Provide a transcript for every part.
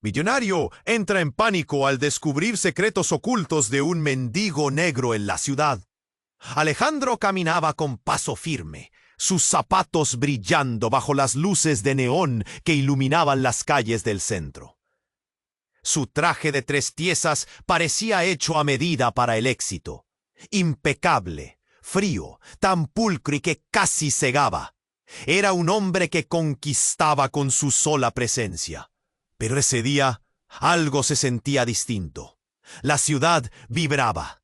Millonario entra en pánico al descubrir secretos ocultos de un mendigo negro en la ciudad. Alejandro caminaba con paso firme, sus zapatos brillando bajo las luces de neón que iluminaban las calles del centro. Su traje de 3 piezas parecía hecho a medida para el éxito. Impecable, frío, tan pulcro y que casi cegaba. Era un hombre que conquistaba con su sola presencia. Pero ese día algo se sentía distinto. La ciudad vibraba.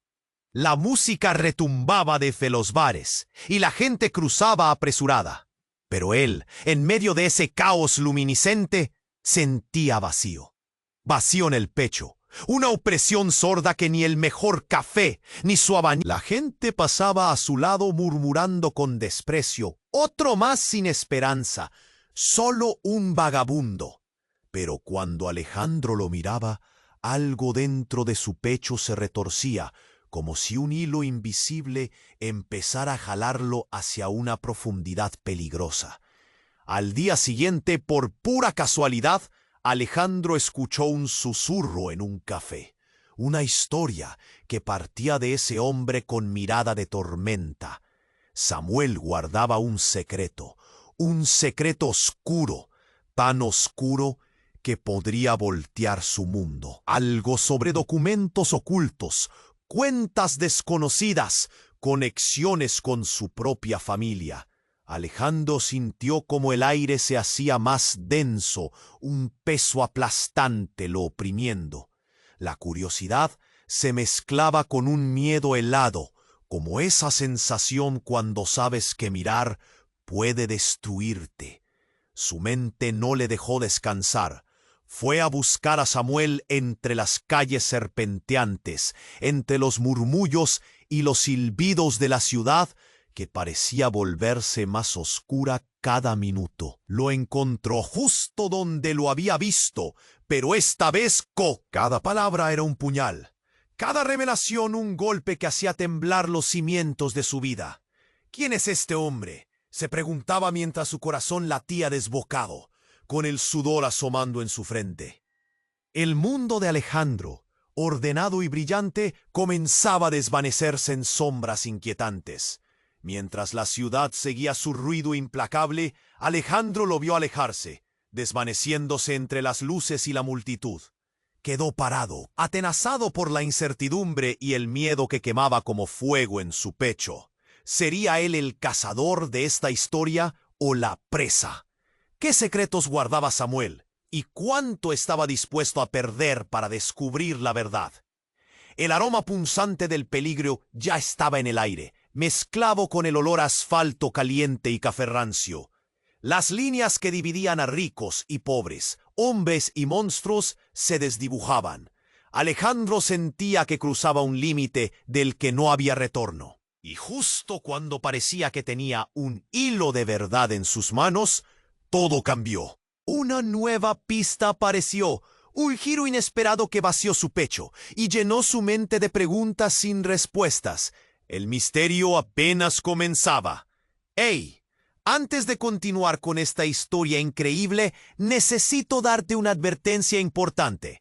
La música retumbaba desde los bares y la gente cruzaba apresurada. Pero él, en medio de ese caos luminiscente, sentía vacío. Vacío en el pecho. Una opresión sorda que ni el mejor café, ni su abanico. La gente pasaba a su lado murmurando con desprecio. Otro más sin esperanza. Solo un vagabundo. Pero cuando Alejandro lo miraba, algo dentro de su pecho se retorcía, como si un hilo invisible empezara a jalarlo hacia una profundidad peligrosa. Al día siguiente, por pura casualidad, Alejandro escuchó un susurro en un café, una historia que partía de ese hombre con mirada de tormenta. Samuel guardaba un secreto oscuro, tan oscuro que podría voltear su mundo. Algo sobre documentos ocultos, cuentas desconocidas, conexiones con su propia familia. Alejandro sintió como el aire se hacía más denso, un peso aplastante lo oprimiendo. La curiosidad se mezclaba con un miedo helado, como esa sensación cuando sabes que mirar puede destruirte. Su mente no le dejó descansar. Fue a buscar a Samuel entre las calles serpenteantes, entre los murmullos y los silbidos de la ciudad, que parecía volverse más oscura cada minuto. Lo encontró justo donde lo había visto, pero esta vez cada palabra era un puñal, cada revelación un golpe que hacía temblar los cimientos de su vida. ¿Quién es este hombre?, se preguntaba mientras su corazón latía desbocado, con el sudor asomando en su frente. El mundo de Alejandro, ordenado y brillante, comenzaba a desvanecerse en sombras inquietantes. Mientras la ciudad seguía su ruido implacable, Alejandro lo vio alejarse, desvaneciéndose entre las luces y la multitud. Quedó parado, atenazado por la incertidumbre y el miedo que quemaba como fuego en su pecho. ¿Sería él el cazador de esta historia o la presa? ¿Qué secretos guardaba Samuel? ¿Y cuánto estaba dispuesto a perder para descubrir la verdad? El aroma punzante del peligro ya estaba en el aire, mezclado con el olor a asfalto caliente y café rancio. Las líneas que dividían a ricos y pobres, hombres y monstruos, se desdibujaban. Alejandro sentía que cruzaba un límite del que no había retorno. Y justo cuando parecía que tenía un hilo de verdad en sus manos, todo cambió. Una nueva pista apareció, un giro inesperado que vació su pecho y llenó su mente de preguntas sin respuestas. El misterio apenas comenzaba. ¡Hey! Antes de continuar con esta historia increíble, necesito darte una advertencia importante.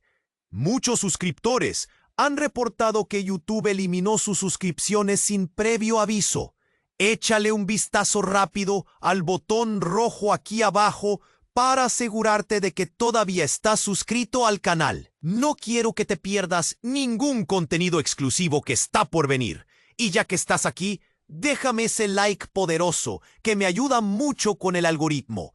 Muchos suscriptores han reportado que YouTube eliminó sus suscripciones sin previo aviso. Échale un vistazo rápido al botón rojo aquí abajo para asegurarte de que todavía estás suscrito al canal. No quiero que te pierdas ningún contenido exclusivo que está por venir. Y ya que estás aquí, déjame ese like poderoso que me ayuda mucho con el algoritmo.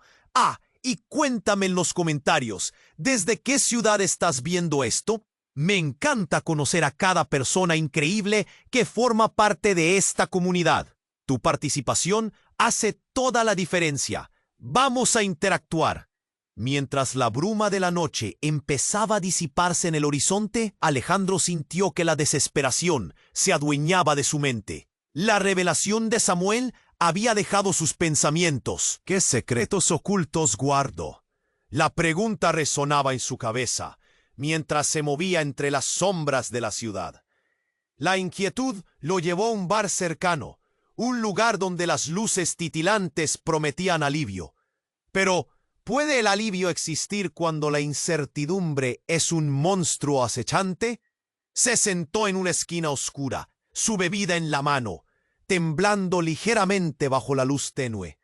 Y cuéntame en los comentarios, ¿desde qué ciudad estás viendo esto? Me encanta conocer a cada persona increíble que forma parte de esta comunidad. Tu participación hace toda la diferencia. Vamos a interactuar. Mientras la bruma de la noche empezaba a disiparse en el horizonte, Alejandro sintió que la desesperación se adueñaba de su mente. La revelación de Samuel había dejado sus pensamientos. ¿Qué secretos ocultos guardo? La pregunta resonaba en su cabeza, mientras se movía entre las sombras de la ciudad. La inquietud lo llevó a un bar cercano, un lugar donde las luces titilantes prometían alivio. Pero, ¿Puede el alivio existir cuando la incertidumbre es un monstruo acechante? Se sentó en una esquina oscura, su bebida en la mano, temblando ligeramente bajo la luz tenue.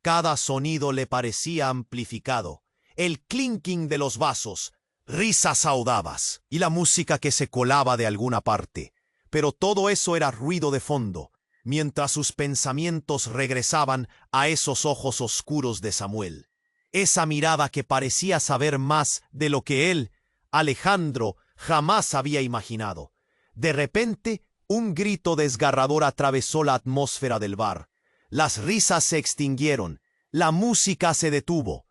Cada sonido le parecía amplificado. El clinking de los vasos, risas audazas y la música que se colaba de alguna parte. Pero todo eso era ruido de fondo, mientras sus pensamientos regresaban a esos ojos oscuros de Samuel. Esa mirada que parecía saber más de lo que él, Alejandro, jamás había imaginado. De repente, un grito desgarrador atravesó la atmósfera del bar. Las risas se extinguieron, la música se detuvo.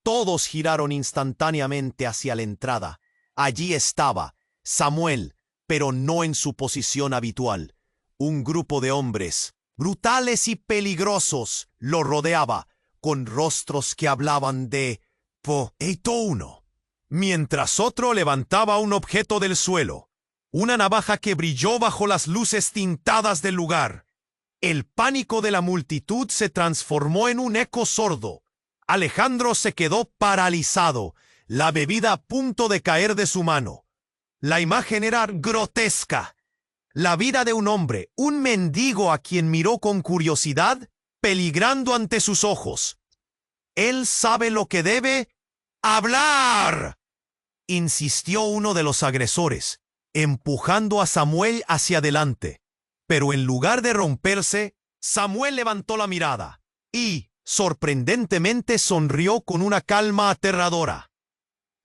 Todos giraron instantáneamente hacia la entrada. Allí estaba Samuel, pero no en su posición habitual. Un grupo de hombres, brutales y peligrosos, lo rodeaba, con rostros que hablaban de poeto uno, mientras otro levantaba un objeto del suelo, una navaja que brilló bajo las luces tintadas del lugar. El pánico de la multitud se transformó en un eco sordo. Alejandro se quedó paralizado, la bebida a punto de caer de su mano. La imagen era grotesca. La vida de un hombre, un mendigo a quien miró con curiosidad, peligrando ante sus ojos. «Él sabe lo que debe hablar», insistió uno de los agresores, empujando a Samuel hacia adelante. Pero en lugar de romperse, Samuel levantó la mirada y, sorprendentemente, sonrió con una calma aterradora.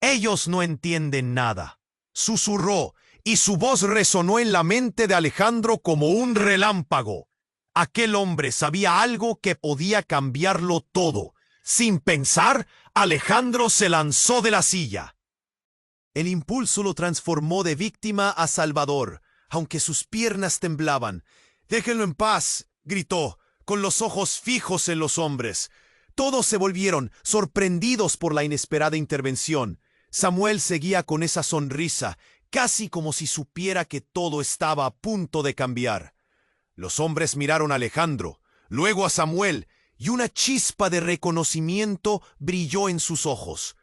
«Ellos no entienden nada», susurró, y su voz resonó en la mente de Alejandro como un relámpago. Aquel hombre sabía algo que podía cambiarlo todo. Sin pensar, Alejandro se lanzó de la silla. El impulso lo transformó de víctima a salvador, aunque sus piernas temblaban. «Déjenlo en paz», gritó, con los ojos fijos en los hombres. Todos se volvieron, sorprendidos por la inesperada intervención. Samuel seguía con esa sonrisa, casi como si supiera que todo estaba a punto de cambiar. Los hombres miraron a Alejandro, luego a Samuel, y una chispa de reconocimiento brilló en sus ojos.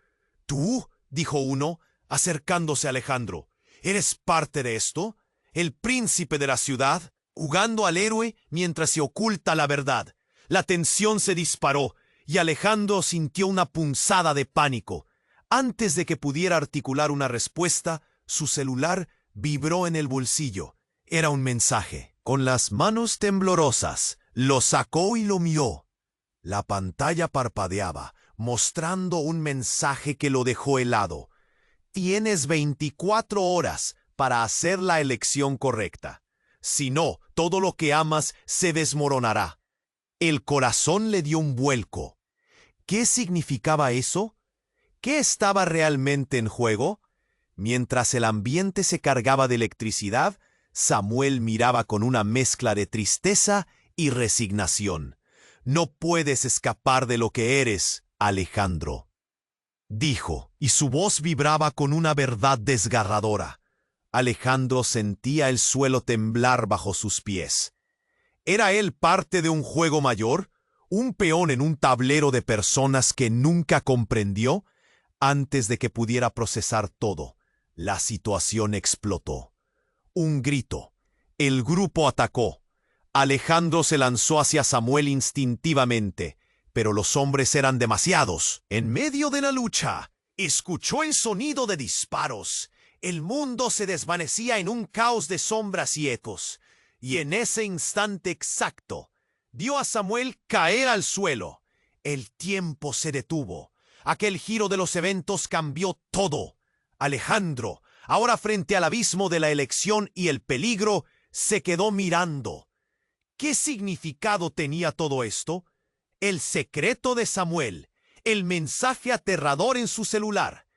«¿Tú?», dijo uno, acercándose a Alejandro. «¿Eres parte de esto? ¿El príncipe de la ciudad? Jugando al héroe mientras se oculta la verdad». La tensión se disparó, y Alejandro sintió una punzada de pánico. Antes de que pudiera articular una respuesta, su celular vibró en el bolsillo. Era un mensaje. Con las manos temblorosas, lo sacó y lo miró. La pantalla parpadeaba, mostrando un mensaje que lo dejó helado. «Tienes 24 horas para hacer la elección correcta. Si no, todo lo que amas se desmoronará». El corazón le dio un vuelco. ¿Qué significaba eso? ¿Qué estaba realmente en juego? Mientras el ambiente se cargaba de electricidad, Samuel miraba con una mezcla de tristeza y resignación. «No puedes escapar de lo que eres, Alejandro», dijo, y su voz vibraba con una verdad desgarradora. Alejandro sentía el suelo temblar bajo sus pies. ¿Era él parte de un juego mayor? ¿Un peón en un tablero de personas que nunca comprendió? Antes de que pudiera procesar todo, la situación explotó. Un grito. El grupo atacó. Alejandro se lanzó hacia Samuel instintivamente, pero los hombres eran demasiados. En medio de la lucha, escuchó el sonido de disparos. El mundo se desvanecía en un caos de sombras y ecos. Y en ese instante exacto, vio a Samuel caer al suelo. El tiempo se detuvo. Aquel giro de los eventos cambió todo. Alejandro, ahora frente al abismo de la elección y el peligro, se quedó mirando. ¿Qué significado tenía todo esto? El secreto de Samuel, el mensaje aterrador en su celular.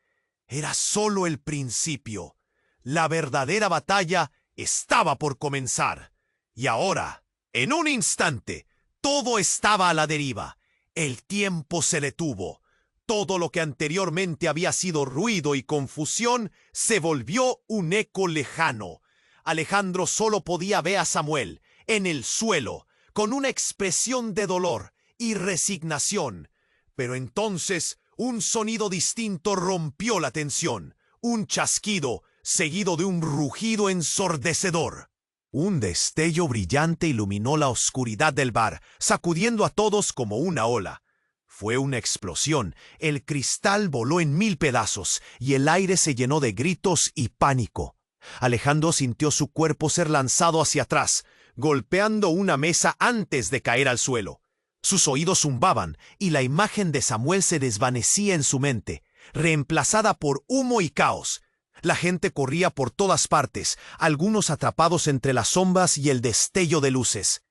Era solo el principio. La verdadera batalla estaba por comenzar. Y ahora, en un instante, todo estaba a la deriva. El tiempo se detuvo. Todo lo que anteriormente había sido ruido y confusión se volvió un eco lejano. Alejandro solo podía ver a Samuel en el suelo, con una expresión de dolor y resignación. Pero entonces Un sonido distinto rompió la tensión, un chasquido seguido de un rugido ensordecedor. Un destello brillante iluminó la oscuridad del bar, sacudiendo a todos como una ola. Fue una explosión, el cristal voló en 1000 pedazos y el aire se llenó de gritos y pánico. Alejandro sintió su cuerpo ser lanzado hacia atrás, golpeando una mesa antes de caer al suelo. Sus oídos zumbaban y la imagen de Samuel se desvanecía en su mente, reemplazada por humo y caos. La gente corría por todas partes, algunos atrapados entre las sombras y el destello de luces.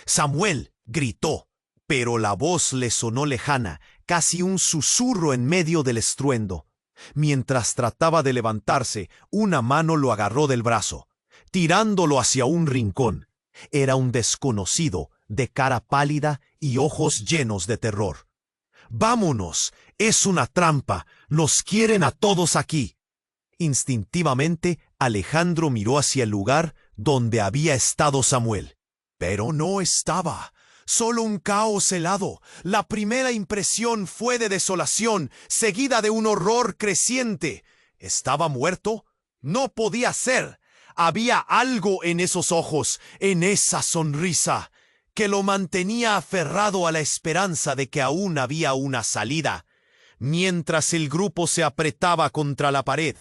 Samuel gritó, pero la voz le sonó lejana, casi un susurro en medio del estruendo. Mientras trataba de levantarse, una mano lo agarró del brazo, tirándolo hacia un rincón. Era un desconocido, de cara pálida y ojos llenos de terror. «¡Vámonos! Es una trampa. Nos quieren a todos aquí». Instintivamente, Alejandro miró hacia el lugar donde había estado Samuel. Pero no estaba. Solo un caos helado. La primera impresión fue de desolación, seguida de un horror creciente. ¿Estaba muerto? No podía ser. Había algo en esos ojos, en esa sonrisa, que lo mantenía aferrado a la esperanza de que aún había una salida. Mientras el grupo se apretaba contra la pared,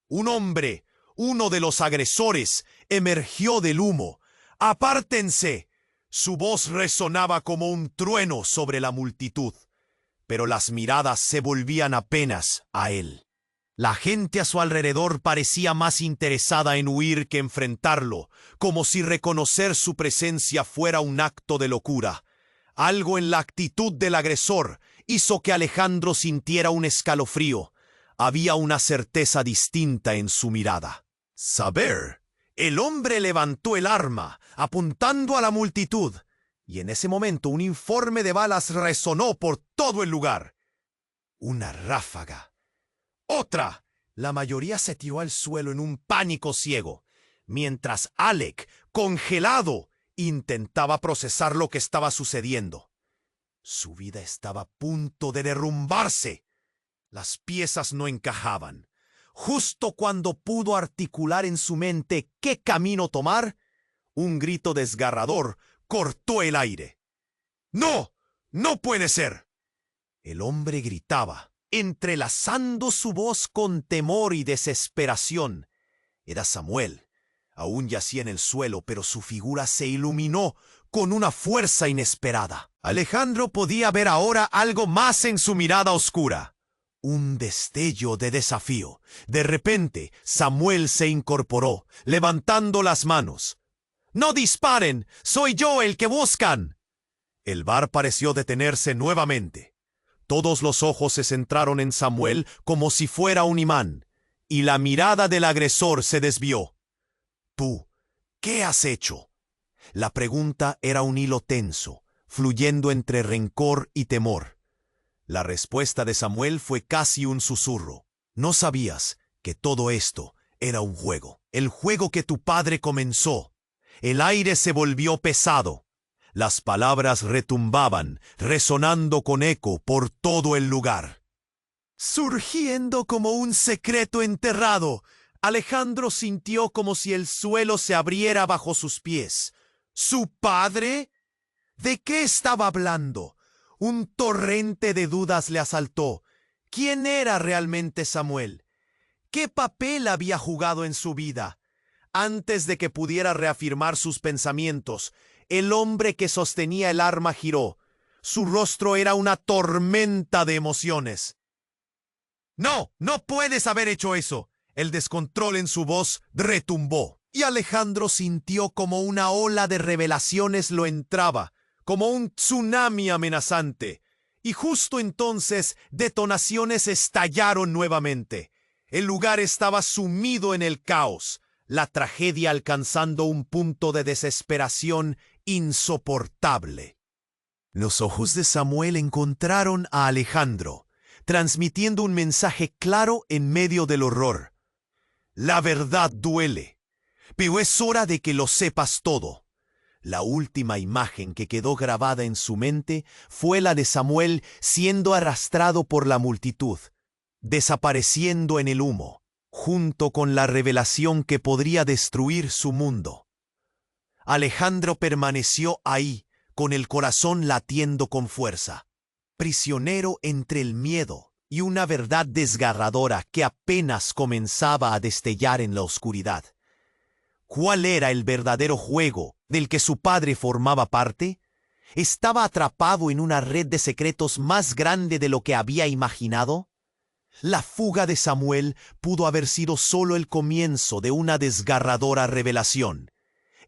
un hombre, uno de los agresores, emergió del humo. ¡Apártense! Su voz resonaba como un trueno sobre la multitud, pero las miradas se volvían apenas a él. La gente a su alrededor parecía más interesada en huir que enfrentarlo, como si reconocer su presencia fuera un acto de locura. Algo en la actitud del agresor hizo que Alejandro sintiera un escalofrío. Había una certeza distinta en su mirada. Saber. El hombre levantó el arma, apuntando a la multitud, y en ese momento un informe de balas resonó por todo el lugar. Una ráfaga. ¡Otra! La mayoría se tiró al suelo en un pánico ciego, mientras Alec, congelado, intentaba procesar lo que estaba sucediendo. Su vida estaba a punto de derrumbarse. Las piezas no encajaban. Justo cuando pudo articular en su mente qué camino tomar, un grito desgarrador cortó el aire. ¡No! ¡No puede ser! El hombre gritaba, entrelazando su voz con temor y desesperación. Era Samuel. Aún yacía en el suelo, pero su figura se iluminó con una fuerza inesperada. Alejandro podía ver ahora algo más en su mirada oscura. Un destello de desafío. De repente, Samuel se incorporó, levantando las manos. «¡No disparen! ¡Soy yo el que buscan!» El bar pareció detenerse nuevamente. Todos los ojos se centraron en Samuel como si fuera un imán, y la mirada del agresor se desvió. «¿Tú qué has hecho?» La pregunta era un hilo tenso, fluyendo entre rencor y temor. La respuesta de Samuel fue casi un susurro. «No sabías que todo esto era un juego, el juego que tu padre comenzó». El aire se volvió pesado. Las palabras retumbaban, resonando con eco por todo el lugar. Surgiendo como un secreto enterrado, Alejandro sintió como si el suelo se abriera bajo sus pies. ¿Su padre? ¿De qué estaba hablando? Un torrente de dudas le asaltó. ¿Quién era realmente Samuel? ¿Qué papel había jugado en su vida? Antes de que pudiera reafirmar sus pensamientos, el hombre que sostenía el arma giró. Su rostro era una tormenta de emociones. «¡No! ¡No puedes haber hecho eso!» El descontrol en su voz retumbó, y Alejandro sintió como una ola de revelaciones lo entraba, como un tsunami amenazante. Y justo entonces detonaciones estallaron nuevamente. El lugar estaba sumido en el caos, la tragedia alcanzando un punto de desesperación insoportable. Los ojos de Samuel encontraron a Alejandro, transmitiendo un mensaje claro en medio del horror. «La verdad duele, pero es hora de que lo sepas todo. La última imagen que quedó grabada en su mente fue la de Samuel siendo arrastrado por la multitud, desapareciendo en el humo, junto con la revelación que podría destruir su mundo. Alejandro permaneció ahí, con el corazón latiendo con fuerza, prisionero entre el miedo y una verdad desgarradora que apenas comenzaba a destellar en la oscuridad. ¿Cuál era el verdadero juego del que su padre formaba parte? ¿Estaba atrapado en una red de secretos más grande de lo que había imaginado? La fuga de Samuel pudo haber sido solo el comienzo de una desgarradora revelación.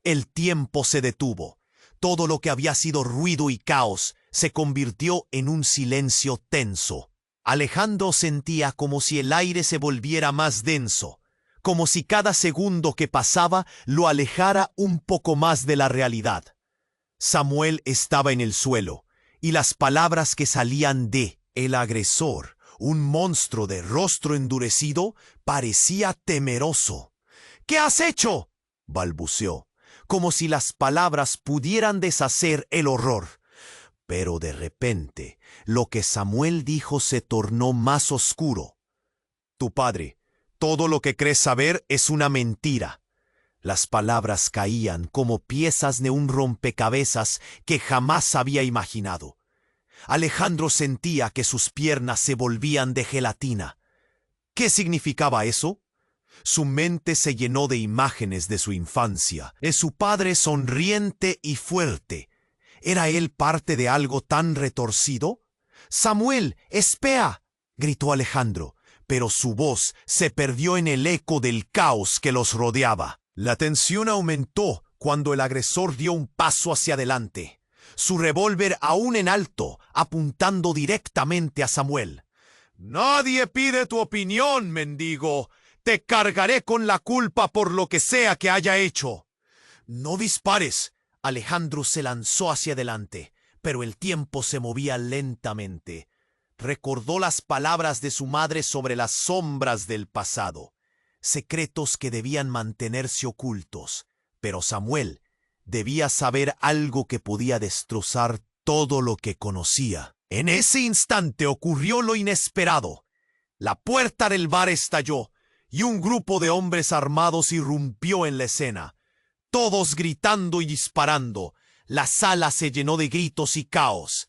El tiempo se detuvo. Todo lo que había sido ruido y caos se convirtió en un silencio tenso. Alejandro sentía como si el aire se volviera más denso, como si cada segundo que pasaba lo alejara un poco más de la realidad. Samuel estaba en el suelo, y las palabras que salían de el agresor, un monstruo de rostro endurecido, parecía temeroso. «¿Qué has hecho?», balbuceó, como si las palabras pudieran deshacer el horror. Pero de repente, lo que Samuel dijo se tornó más oscuro. «Tu padre, todo lo que crees saber es una mentira». Las palabras caían como piezas de un rompecabezas que jamás había imaginado. Alejandro sentía que sus piernas se volvían de gelatina. ¿Qué significaba eso? Su mente se llenó de imágenes de su infancia, de su padre sonriente y fuerte. ¿Era él parte de algo tan retorcido? «Samuel, espera», gritó Alejandro, pero su voz se perdió en el eco del caos que los rodeaba. La tensión aumentó cuando el agresor dio un paso hacia adelante, su revólver aún en alto, apuntando directamente a Samuel. «Nadie pide tu opinión, mendigo. Te cargaré con la culpa por lo que sea que haya hecho». «No dispares». Alejandro se lanzó hacia adelante, pero el tiempo se movía lentamente. Recordó las palabras de su madre sobre las sombras del pasado, secretos que debían mantenerse ocultos, pero Samuel debía saber algo que podía destrozar todo lo que conocía. En ese instante ocurrió lo inesperado. La puerta del bar estalló y un grupo de hombres armados irrumpió en la escena, todos gritando y disparando. La sala se llenó de gritos y caos.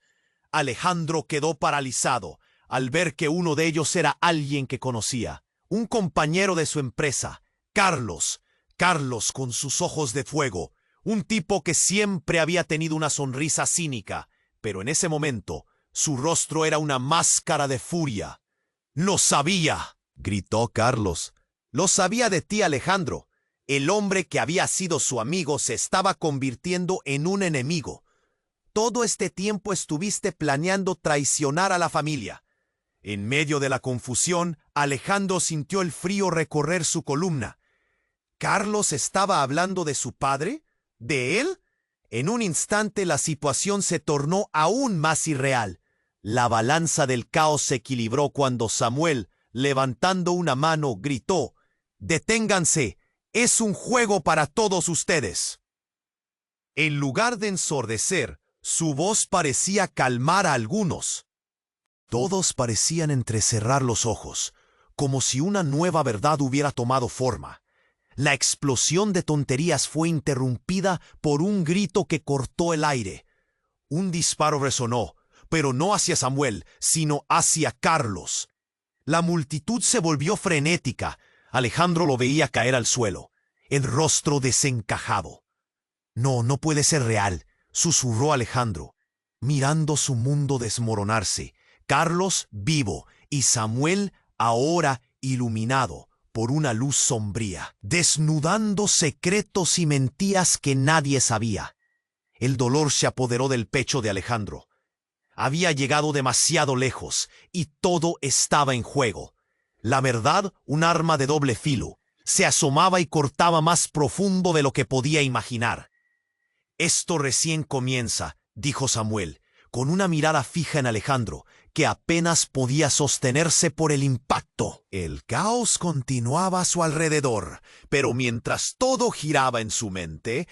Alejandro quedó paralizado al ver que uno de ellos era alguien que conocía, un compañero de su empresa, Carlos. Carlos con sus ojos de fuego, un tipo que siempre había tenido una sonrisa cínica, pero en ese momento su rostro era una máscara de furia. «¡Lo sabía!», gritó Carlos. «Lo sabía de ti, Alejandro. El hombre que había sido su amigo se estaba convirtiendo en un enemigo. Todo este tiempo estuviste planeando traicionar a la familia». En medio de la confusión, Alejandro sintió el frío recorrer su columna. ¿Carlos estaba hablando de su padre? ¿De él? En un instante la situación se tornó aún más irreal. La balanza del caos se equilibró cuando Samuel, levantando una mano, gritó: «¡Deténganse! ¡Es un juego para todos ustedes!». En lugar de ensordecer, su voz parecía calmar a algunos. Todos parecían entrecerrar los ojos, como si una nueva verdad hubiera tomado forma. La explosión de tonterías fue interrumpida por un grito que cortó el aire. Un disparo resonó, pero no hacia Samuel, sino hacia Carlos. La multitud se volvió frenética. Alejandro lo veía caer al suelo, el rostro desencajado. No puede ser real», susurró Alejandro, mirando su mundo desmoronarse. Carlos vivo y Samuel ahora iluminado por una luz sombría, desnudando secretos y mentiras que nadie sabía. El dolor se apoderó del pecho de Alejandro. Había llegado demasiado lejos y todo estaba en juego. La verdad, un arma de doble filo, se asomaba y cortaba más profundo de lo que podía imaginar. «Esto recién comienza», dijo Samuel, con una mirada fija en Alejandro, que apenas podía sostenerse por el impacto. El caos continuaba a su alrededor, pero mientras todo giraba en su mente,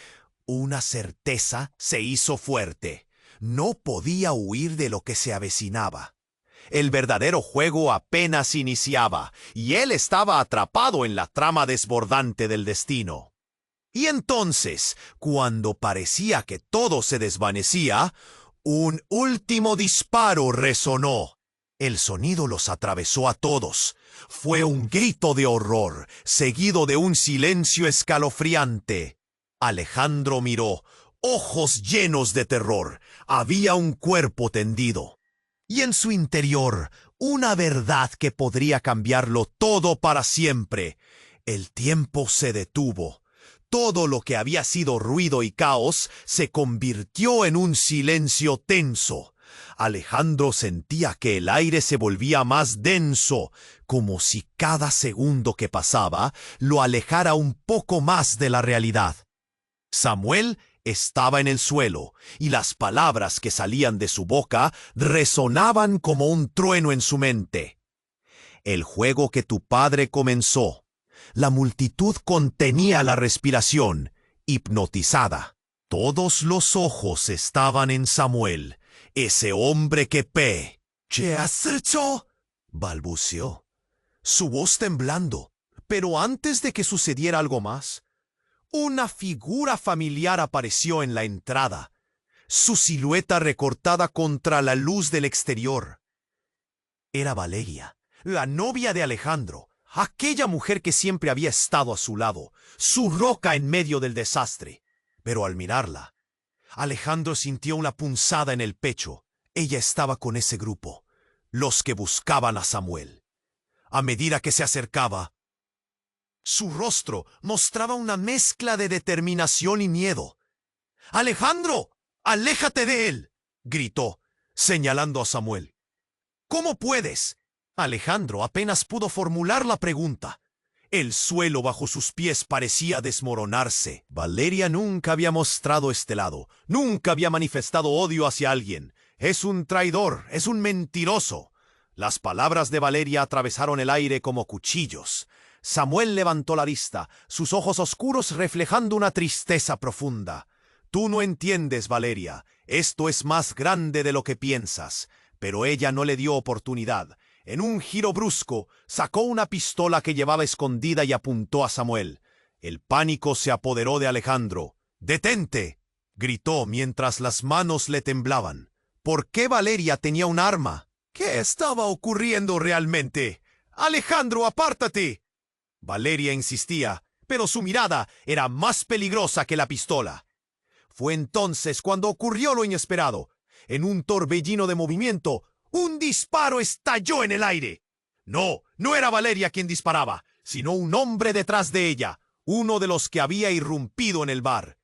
Una certeza se hizo fuerte. No podía huir de lo que se avecinaba. El verdadero juego apenas iniciaba, y él estaba atrapado en la trama desbordante del destino. Y entonces, cuando parecía que todo se desvanecía, un último disparo resonó. El sonido los atravesó a todos. Fue un grito de horror, seguido de un silencio escalofriante. Alejandro miró, ojos llenos de terror. Había un cuerpo tendido. Y en su interior, una verdad que podría cambiarlo todo para siempre. El tiempo se detuvo. Todo lo que había sido ruido y caos se convirtió en un silencio tenso. Alejandro sentía que el aire se volvía más denso, como si cada segundo que pasaba lo alejara un poco más de la realidad. Samuel estaba en el suelo, y las palabras que salían de su boca resonaban como un trueno en su mente. El juego que tu padre comenzó. La multitud contenía la respiración, hipnotizada. Todos los ojos estaban en Samuel, ese hombre que ¿Qué has hecho?, balbuceó, su voz temblando. Pero antes de que sucediera algo más, una figura familiar apareció en la entrada, su silueta recortada contra la luz del exterior. Era Valeria, la novia de Alejandro, aquella mujer que siempre había estado a su lado, su roca en medio del desastre. Pero al mirarla, Alejandro sintió una punzada en el pecho. Ella estaba con ese grupo, los que buscaban a Samuel. A medida que se acercaba, su rostro mostraba una mezcla de determinación y miedo. «¡Alejandro! ¡Aléjate de él!», gritó, señalando a Samuel. «¿Cómo puedes?». Alejandro apenas pudo formular la pregunta. El suelo bajo sus pies parecía desmoronarse. Valeria nunca había mostrado este lado, nunca había manifestado odio hacia alguien. «Es un traidor, es un mentiroso». Las palabras de Valeria atravesaron el aire como cuchillos. Samuel levantó la vista, sus ojos oscuros reflejando una tristeza profunda. «Tú no entiendes, Valeria. Esto es más grande de lo que piensas». Pero ella no le dio oportunidad. En un giro brusco, sacó una pistola que llevaba escondida y apuntó a Samuel. El pánico se apoderó de Alejandro. «¡Detente!», gritó mientras las manos le temblaban. ¿Por qué Valeria tenía un arma? ¿Qué estaba ocurriendo realmente? «¡Alejandro, apártate!». Valeria insistía, pero su mirada era más peligrosa que la pistola. Fue entonces cuando ocurrió lo inesperado. En un torbellino de movimiento, un disparo estalló en el aire. No era Valeria quien disparaba, sino un hombre detrás de ella, uno de los que había irrumpido en el bar.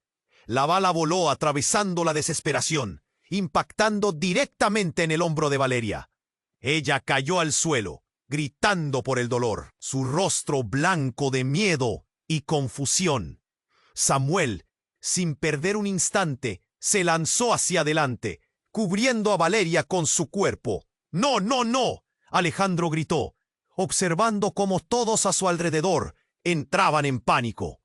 La bala voló atravesando la desesperación, impactando directamente en el hombro de Valeria. Ella cayó al suelo, gritando por el dolor, su rostro blanco de miedo y confusión. Samuel, sin perder un instante, se lanzó hacia adelante, cubriendo a Valeria con su cuerpo. «¡No, no, no!», Alejandro gritó, observando cómo todos a su alrededor entraban en pánico.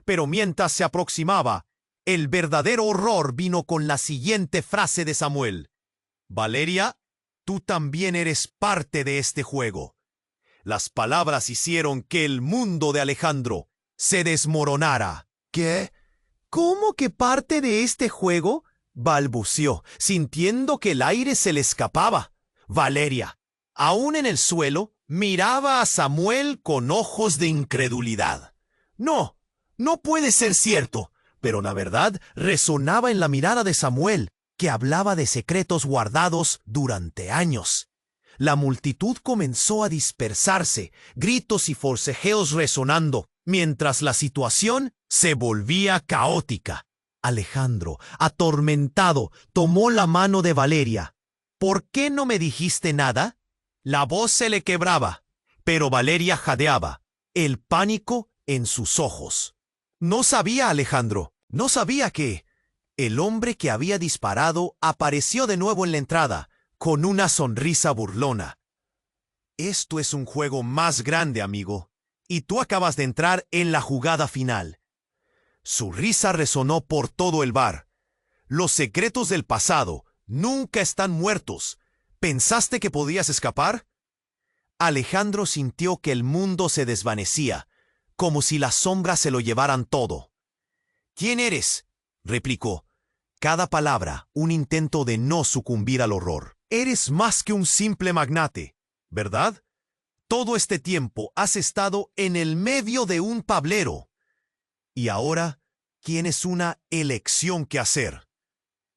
Pero mientras se aproximaba, el verdadero horror vino con la siguiente frase de Samuel. «Valeria, tú también eres parte de este juego». Las palabras hicieron que el mundo de Alejandro se desmoronara. «¿Qué? ¿Cómo que parte de este juego?», balbuceó, sintiendo que el aire se le escapaba. Valeria, aún en el suelo, miraba a Samuel con ojos de incredulidad. No puede ser cierto. Pero la verdad resonaba en la mirada de Samuel, que hablaba de secretos guardados durante años. La multitud comenzó a dispersarse, gritos y forcejeos resonando, mientras la situación se volvía caótica. Alejandro, atormentado, tomó la mano de Valeria. «¿Por qué no me dijiste nada?». La voz se le quebraba, pero Valeria jadeaba, el pánico en sus ojos. No sabía, Alejandro, no sabía que... El hombre que había disparado apareció de nuevo en la entrada, con una sonrisa burlona. «Esto es un juego más grande, amigo, y tú acabas de entrar en la jugada final». Su risa resonó por todo el bar. Los secretos del pasado nunca están muertos. ¿Pensaste que podías escapar? Alejandro sintió que el mundo se desvanecía, como si las sombras se lo llevaran todo. ¿Quién eres?, replicó. Cada palabra un intento de no sucumbir al horror. Eres más que un simple magnate, ¿verdad? Todo este tiempo has estado en el medio de un tablero. Y ahora tienes una elección que hacer.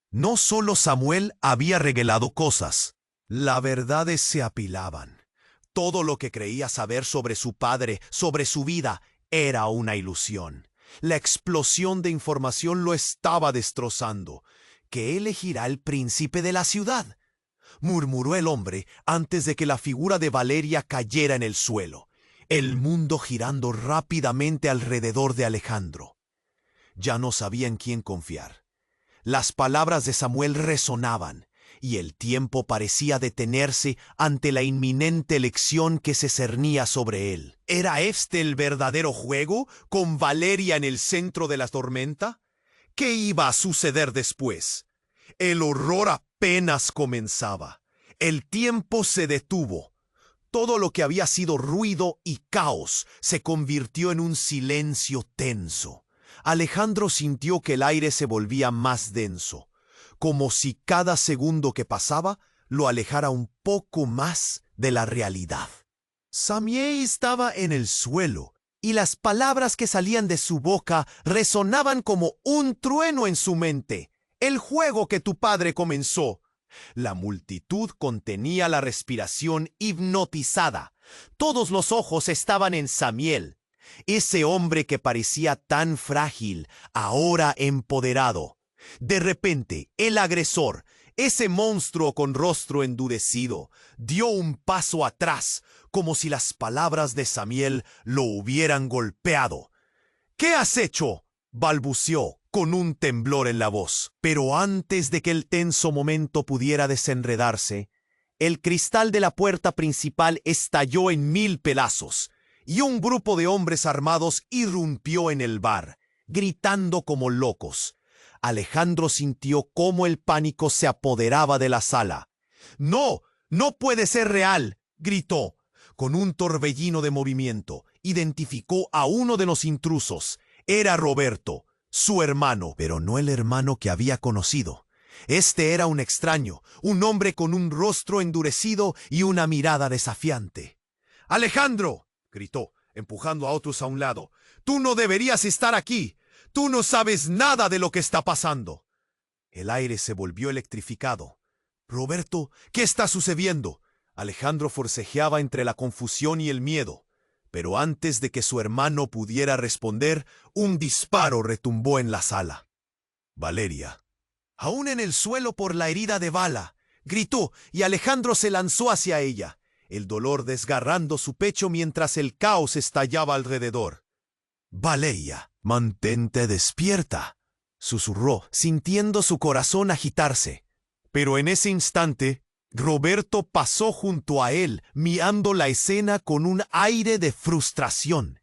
No solo Samuel había revelado cosas. Las verdades se apilaban. Todo lo que creía saber sobre su padre, sobre su vida, era una ilusión. La explosión de información lo estaba destrozando. ¿Qué elegirá el príncipe de la ciudad?, murmuró el hombre antes de que la figura de Valeria cayera en el suelo, el mundo girando rápidamente alrededor de Alejandro. Ya no sabía en quién confiar. Las palabras de Samuel resonaban, y el tiempo parecía detenerse ante la inminente elección que se cernía sobre él. ¿Era este el verdadero juego, con Valeria en el centro de la tormenta? ¿Qué iba a suceder después? El horror apenas comenzaba. El tiempo se detuvo. Todo lo que había sido ruido y caos se convirtió en un silencio tenso. Alejandro sintió que el aire se volvía más denso, como si cada segundo que pasaba lo alejara un poco más de la realidad. Samuel estaba en el suelo, y las palabras que salían de su boca resonaban como un trueno en su mente. El juego que tu padre comenzó. La multitud contenía la respiración hipnotizada. Todos los ojos estaban en Samuel, ese hombre que parecía tan frágil, ahora empoderado. De repente, el agresor, ese monstruo con rostro endurecido, dio un paso atrás, como si las palabras de Samuel lo hubieran golpeado. ¿Qué has hecho?, balbuceó con un temblor en la voz. Pero antes de que el tenso momento pudiera desenredarse, el cristal de la puerta principal estalló en 1000 pedazos, y un grupo de hombres armados irrumpió en el bar, gritando como locos. Alejandro sintió cómo el pánico se apoderaba de la sala. «¡No! ¡No puede ser real!», gritó. Con un torbellino de movimiento, identificó a uno de los intrusos. Era Roberto, su hermano, pero no el hermano que había conocido. Este era un extraño, un hombre con un rostro endurecido y una mirada desafiante. «¡Alejandro!», gritó, empujando a otros a un lado. «¡Tú no deberías estar aquí! ¡Tú no sabes nada de lo que está pasando!». El aire se volvió electrificado. «Roberto, ¿qué está sucediendo?». Alejandro forcejeaba entre la confusión y el miedo. Pero antes de que su hermano pudiera responder, un disparo retumbó en la sala. Valeria, aún en el suelo por la herida de bala, gritó, y Alejandro se lanzó hacia ella, el dolor desgarrando su pecho mientras el caos estallaba alrededor. «Valeria, mantente despierta», susurró, sintiendo su corazón agitarse. Pero en ese instante, Roberto pasó junto a él, mirando la escena con un aire de frustración.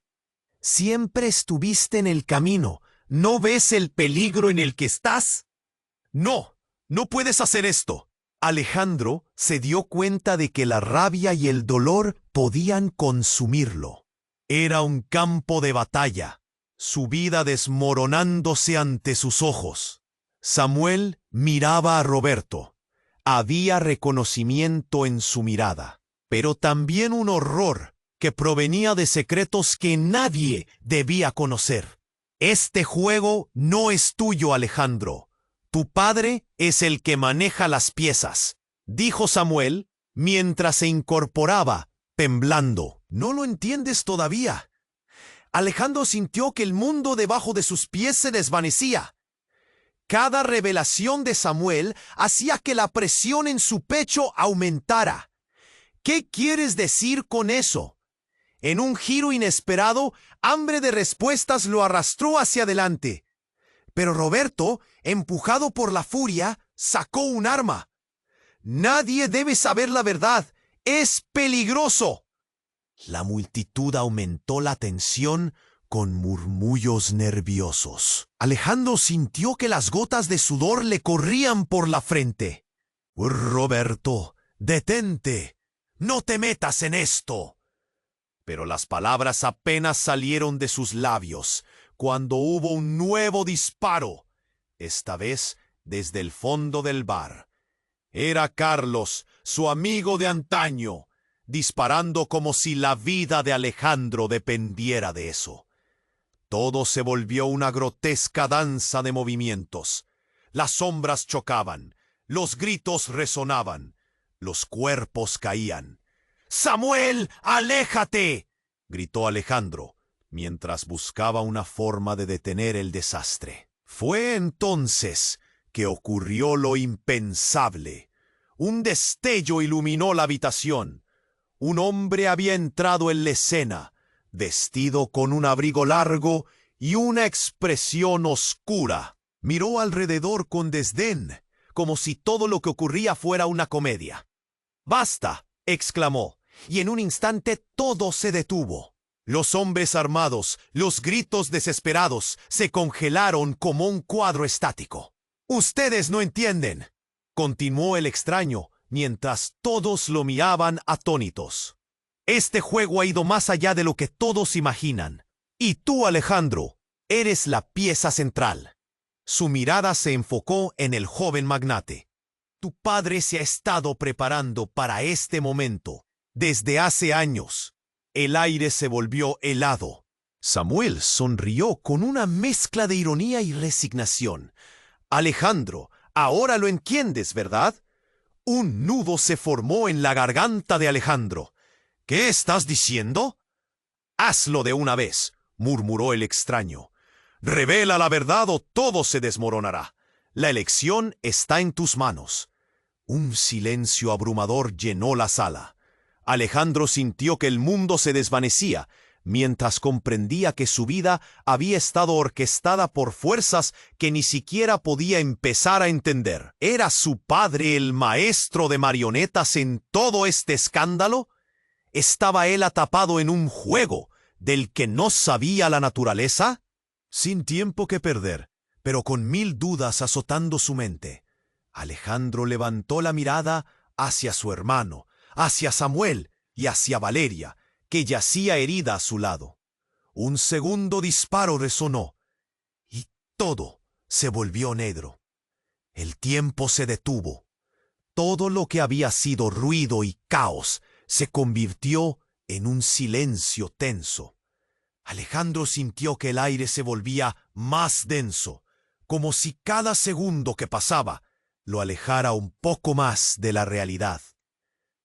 «Siempre estuviste en el camino. ¿No ves el peligro en el que estás?». «No, no puedes hacer esto». Alejandro se dio cuenta de que la rabia y el dolor podían consumirlo. Era un campo de batalla, su vida desmoronándose ante sus ojos. Samuel miraba a Roberto. Había reconocimiento en su mirada, pero también un horror que provenía de secretos que nadie debía conocer. «Este juego no es tuyo, Alejandro. Tu padre es el que maneja las piezas», dijo Samuel mientras se incorporaba, temblando. «¿No lo entiendes todavía?». Alejandro sintió que el mundo debajo de sus pies se desvanecía. Cada revelación de Samuel hacía que la presión en su pecho aumentara. «¿Qué quieres decir con eso?». En un giro inesperado, hambre de respuestas lo arrastró hacia adelante. Pero Roberto, empujado por la furia, sacó un arma. «Nadie debe saber la verdad. ¡Es peligroso!». La multitud aumentó la tensión con murmullos nerviosos. Alejandro sintió que las gotas de sudor le corrían por la frente. «Roberto, detente. No te metas en esto». Pero las palabras apenas salieron de sus labios cuando hubo un nuevo disparo, esta vez desde el fondo del bar. Era Carlos, su amigo de antaño, disparando como si la vida de Alejandro dependiera de eso. Todo se volvió una grotesca danza de movimientos. Las sombras chocaban, los gritos resonaban, los cuerpos caían. «¡Samuel, aléjate!», gritó Alejandro, mientras buscaba una forma de detener el desastre. Fue entonces que ocurrió lo impensable. Un destello iluminó la habitación. Un hombre había entrado en la escena, vestido con un abrigo largo y una expresión oscura. Miró alrededor con desdén, como si todo lo que ocurría fuera una comedia. «¡Basta!», exclamó, y en un instante todo se detuvo. Los hombres armados, los gritos desesperados, se congelaron como un cuadro estático. «Ustedes no entienden», continuó el extraño, mientras todos lo miraban atónitos. «Este juego ha ido más allá de lo que todos imaginan. Y tú, Alejandro, eres la pieza central». Su mirada se enfocó en el joven magnate. «Tu padre se ha estado preparando para este momento desde hace años». El aire se volvió helado. Samuel sonrió con una mezcla de ironía y resignación. «Alejandro, ahora lo entiendes, ¿verdad?». Un nudo se formó en la garganta de Alejandro. «¿Qué estás diciendo?». «Hazlo de una vez», murmuró el extraño. «Revela la verdad o todo se desmoronará. La elección está en tus manos». Un silencio abrumador llenó la sala. Alejandro sintió que el mundo se desvanecía, mientras comprendía que su vida había estado orquestada por fuerzas que ni siquiera podía empezar a entender. ¿Era su padre el maestro de marionetas en todo este escándalo? ¿Estaba él atrapado en un juego del que no sabía la naturaleza? Sin tiempo que perder, pero con mil dudas azotando su mente, Alejandro levantó la mirada hacia su hermano, hacia Samuel y hacia Valeria, que yacía herida a su lado. Un segundo disparo resonó, y todo se volvió negro. El tiempo se detuvo. Todo lo que había sido ruido y caos se convirtió en un silencio tenso. Alejandro sintió que el aire se volvía más denso, como si cada segundo que pasaba lo alejara un poco más de la realidad.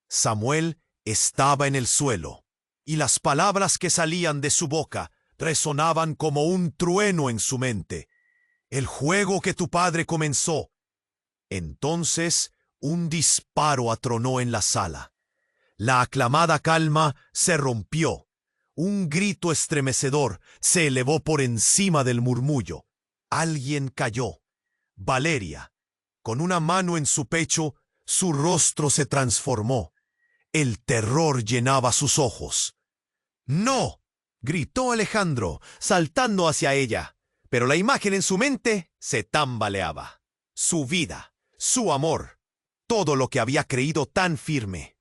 Samuel estaba en el suelo, y las palabras que salían de su boca resonaban como un trueno en su mente. «El juego que tu padre comenzó». Entonces un disparo atronó en la sala. La aclamada calma se rompió. Un grito estremecedor se elevó por encima del murmullo. Alguien cayó. Valeria. Con una mano en su pecho, su rostro se transformó. El terror llenaba sus ojos. «¡No!», gritó Alejandro, saltando hacia ella. Pero la imagen en su mente se tambaleaba. Su vida, su amor, todo lo que había creído tan firme,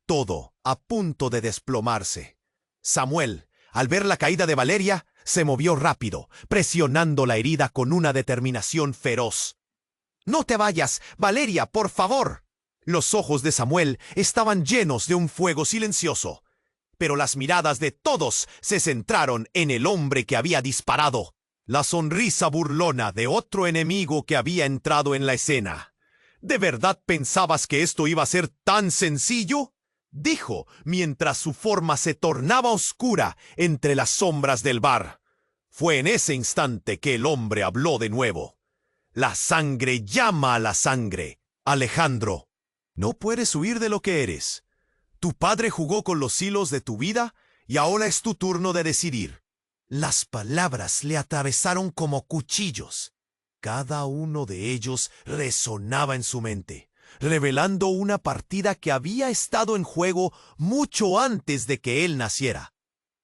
todo a punto de desplomarse. Samuel, al ver la caída de Valeria, se movió rápido, presionando la herida con una determinación feroz. «No te vayas, Valeria, por favor». Los ojos de Samuel estaban llenos de un fuego silencioso, pero las miradas de todos se centraron en el hombre que había disparado. La sonrisa burlona de otro enemigo que había entrado en la escena. «¿De verdad pensabas que esto iba a ser tan sencillo?», dijo, mientras su forma se tornaba oscura entre las sombras del bar. Fue en ese instante que el hombre habló de nuevo. «La sangre llama a la sangre, Alejandro. No puedes huir de lo que eres. Tu padre jugó con los hilos de tu vida y ahora es tu turno de decidir». Las palabras le atravesaron como cuchillos. Cada uno de ellos resonaba en su mente, revelando una partida que había estado en juego mucho antes de que él naciera.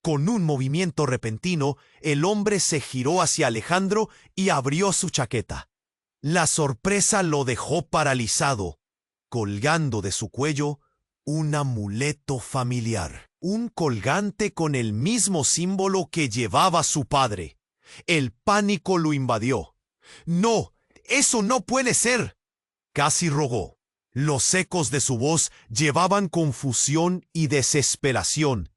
Con un movimiento repentino, el hombre se giró hacia Alejandro y abrió su chaqueta. La sorpresa lo dejó paralizado, colgando de su cuello un amuleto familiar, un colgante con el mismo símbolo que llevaba su padre. El pánico lo invadió. «¡No! ¡Eso no puede ser!», casi rogó. Los ecos de su voz llevaban confusión y desesperación.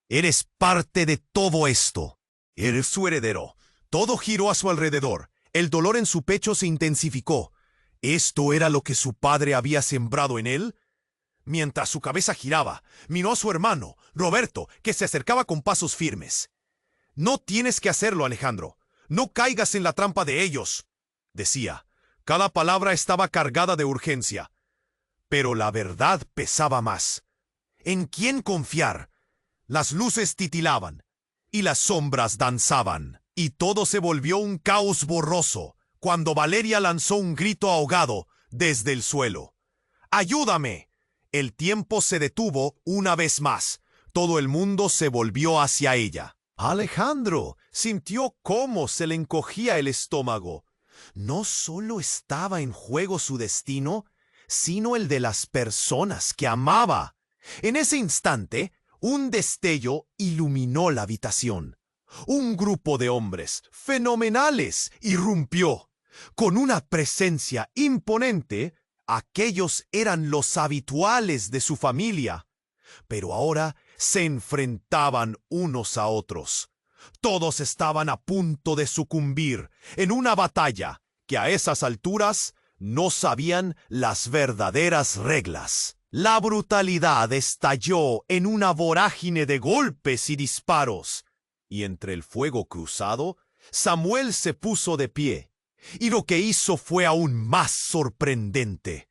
«Eres parte de todo esto. Eres su heredero». Todo giró a su alrededor. El dolor en su pecho se intensificó. ¿Esto era lo que su padre había sembrado en él? Mientras su cabeza giraba, miró a su hermano, Roberto, que se acercaba con pasos firmes. «No tienes que hacerlo, Alejandro. No caigas en la trampa de ellos», decía. Cada palabra estaba cargada de urgencia. Pero la verdad pesaba más. ¿En quién confiar? Las luces titilaban y las sombras danzaban, y todo se volvió un caos borroso cuando Valeria lanzó un grito ahogado desde el suelo. «¡Ayúdame!». El tiempo se detuvo una vez más. Todo el mundo se volvió hacia ella. Alejandro sintió cómo se le encogía el estómago. No solo estaba en juego su destino, sino el de las personas que amaba. En ese instante, un destello iluminó la habitación. Un grupo de hombres fenomenales irrumpió. Con una presencia imponente, aquellos eran los habituales de su familia. Pero ahora se enfrentaban unos a otros. Todos estaban a punto de sucumbir en una batalla que a esas alturas no sabían las verdaderas reglas. La brutalidad estalló en una vorágine de golpes y disparos, y entre el fuego cruzado, Samuel se puso de pie, y lo que hizo fue aún más sorprendente.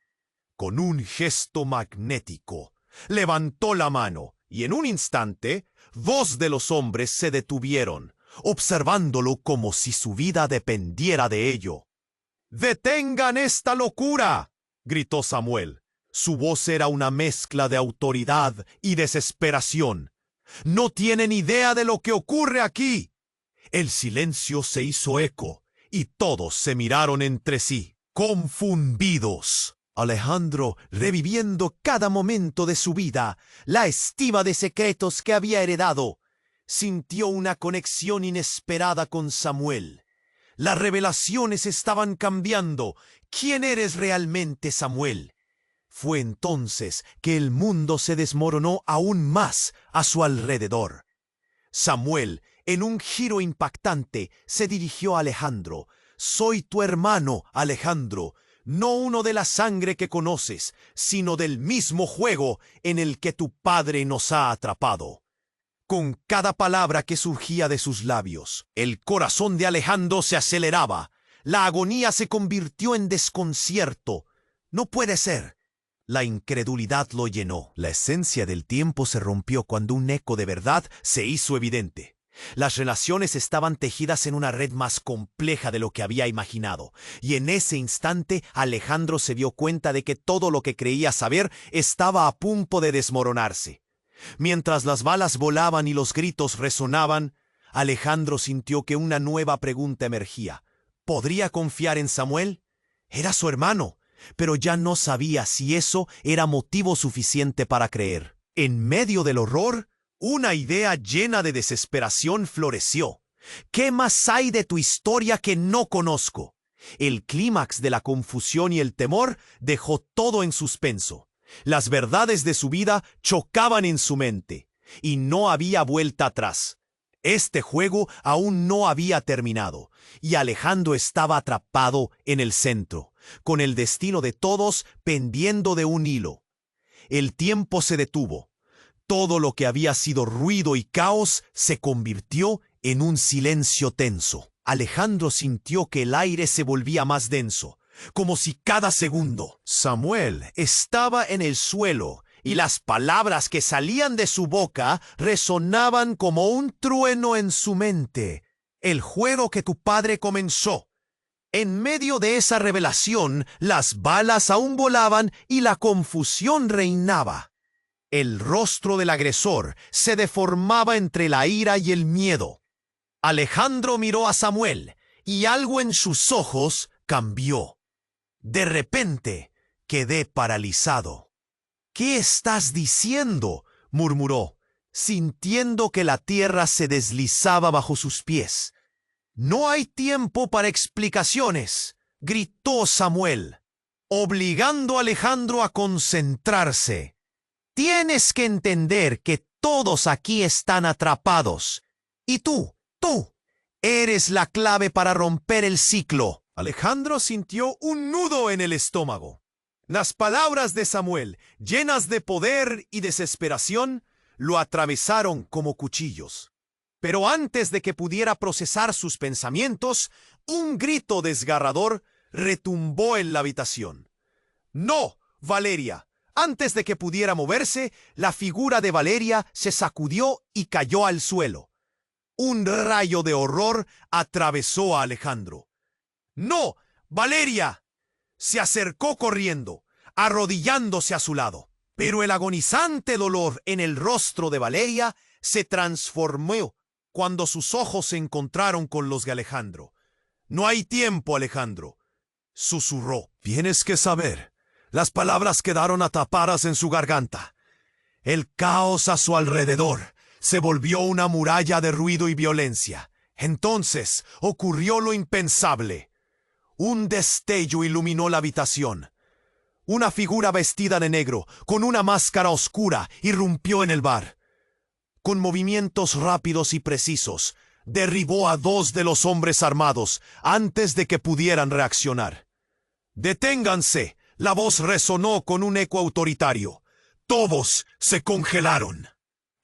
Con un gesto magnético, levantó la mano, y en un instante, dos de los hombres se detuvieron, observándolo como si su vida dependiera de ello. «¡Detengan esta locura!», gritó Samuel. Su voz era una mezcla de autoridad y desesperación. «¡No tienen idea de lo que ocurre aquí!». El silencio se hizo eco, y todos se miraron entre sí, confundidos. Alejandro, reviviendo cada momento de su vida, la estima de secretos que había heredado, sintió una conexión inesperada con Samuel. Las revelaciones estaban cambiando. ¿Quién eres realmente, Samuel? Fue entonces que el mundo se desmoronó aún más a su alrededor. Samuel, en un giro impactante, se dirigió a Alejandro. «Soy tu hermano, Alejandro, no uno de la sangre que conoces, sino del mismo juego en el que tu padre nos ha atrapado». Con cada palabra que surgía de sus labios, el corazón de Alejandro se aceleraba. La agonía se convirtió en desconcierto. «No puede ser». La incredulidad lo llenó. La esencia del tiempo se rompió cuando un eco de verdad se hizo evidente. Las relaciones estaban tejidas en una red más compleja de lo que había imaginado, y en ese instante Alejandro se dio cuenta de que todo lo que creía saber estaba a punto de desmoronarse. Mientras las balas volaban y los gritos resonaban, Alejandro sintió que una nueva pregunta emergía. ¿Podría confiar en Samuel? Era su hermano, pero ya no sabía si eso era motivo suficiente para creer. En medio del horror, una idea llena de desesperación floreció. «¿Qué más hay de tu historia que no conozco?». El clímax de la confusión y el temor dejó todo en suspenso. Las verdades de su vida chocaban en su mente, y no había vuelta atrás. Este juego aún no había terminado, y Alejandro estaba atrapado en el centro, con el destino de todos pendiendo de un hilo. El tiempo se detuvo. Todo lo que había sido ruido y caos se convirtió en un silencio tenso. Alejandro sintió que el aire se volvía más denso, como si cada segundo Samuel estaba en el suelo y las palabras que salían de su boca resonaban como un trueno en su mente. «El juego que tu padre comenzó». En medio de esa revelación, las balas aún volaban y la confusión reinaba. El rostro del agresor se deformaba entre la ira y el miedo. Alejandro miró a Samuel y algo en sus ojos cambió. De repente quedé paralizado. «¿Qué estás diciendo?», murmuró, sintiendo que la tierra se deslizaba bajo sus pies. «No hay tiempo para explicaciones», gritó Samuel, obligando a Alejandro a concentrarse. «Tienes que entender que todos aquí están atrapados. Y tú, eres la clave para romper el ciclo». Alejandro sintió un nudo en el estómago. Las palabras de Samuel, llenas de poder y desesperación, lo atravesaron como cuchillos. Pero antes de que pudiera procesar sus pensamientos, un grito desgarrador retumbó en la habitación. «¡No, Valeria!». Antes de que pudiera moverse, la figura de Valeria se sacudió y cayó al suelo. Un rayo de horror atravesó a Alejandro. «¡No, Valeria!». Se acercó corriendo, arrodillándose a su lado. Pero el agonizante dolor en el rostro de Valeria se transformó cuando sus ojos se encontraron con los de Alejandro. «No hay tiempo, Alejandro», susurró. «Tienes que saber». Las palabras quedaron atrapadas en su garganta. El caos a su alrededor se volvió una muralla de ruido y violencia. Entonces ocurrió lo impensable. Un destello iluminó la habitación. Una figura vestida de negro, con una máscara oscura, irrumpió en el bar. Con movimientos rápidos y precisos, derribó a 2 de los hombres armados antes de que pudieran reaccionar. «¡Deténganse!». La voz resonó con un eco autoritario. Todos se congelaron.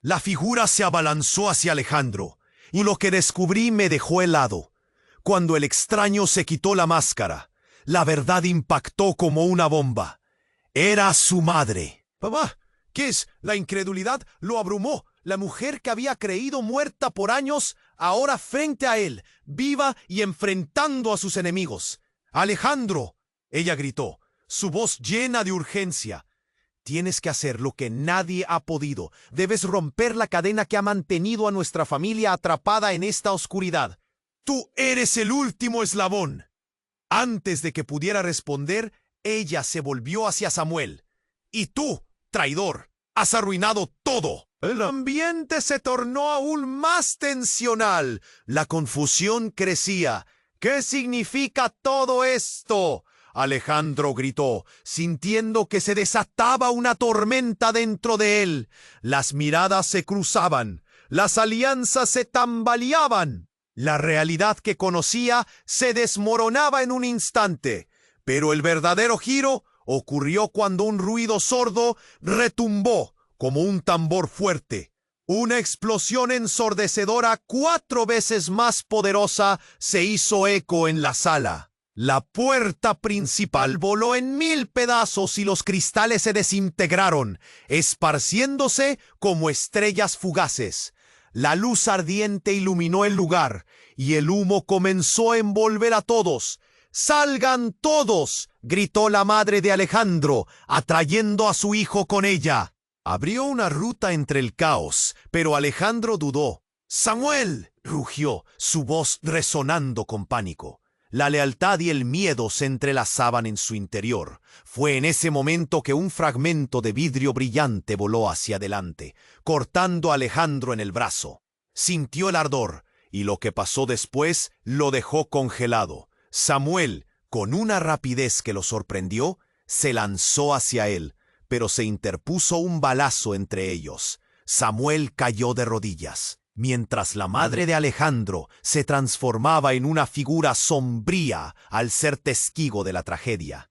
La figura se abalanzó hacia Alejandro, y lo que descubrí me dejó helado. Cuando el extraño se quitó la máscara, la verdad impactó como una bomba. Era su madre. «Papá, ¿qué es?». La incredulidad lo abrumó. La mujer que había creído muerta por años, ahora frente a él, viva y enfrentando a sus enemigos. «¡Alejandro!», ella gritó, su voz llena de urgencia. «Tienes que hacer lo que nadie ha podido. Debes romper la cadena que ha mantenido a nuestra familia atrapada en esta oscuridad. Tú eres el último eslabón». Antes de que pudiera responder, ella se volvió hacia Samuel. «Y tú, traidor, has arruinado todo». El ambiente se tornó aún más tensional. La confusión crecía. «¿Qué significa todo esto?», Alejandro gritó, sintiendo que se desataba una tormenta dentro de él. Las miradas se cruzaban, las alianzas se tambaleaban. La realidad que conocía se desmoronaba en un instante, pero el verdadero giro ocurrió cuando un ruido sordo retumbó como un tambor fuerte. Una explosión ensordecedora 4 veces más poderosa se hizo eco en la sala. La puerta principal voló en 1000 pedazos y los cristales se desintegraron, esparciéndose como estrellas fugaces. La luz ardiente iluminó el lugar y el humo comenzó a envolver a todos. «¡Salgan todos!», gritó la madre de Alejandro, atrayendo a su hijo con ella. Abrió una ruta entre el caos, pero Alejandro dudó. «¡Samuel!», rugió, su voz resonando con pánico. La lealtad y el miedo se entrelazaban en su interior. Fue en ese momento que un fragmento de vidrio brillante voló hacia adelante, cortando a Alejandro en el brazo. Sintió el ardor, y lo que pasó después lo dejó congelado. Samuel, con una rapidez que lo sorprendió, se lanzó hacia él, pero se interpuso un balazo entre ellos. Samuel cayó de rodillas, mientras la madre de Alejandro se transformaba en una figura sombría al ser testigo de la tragedia.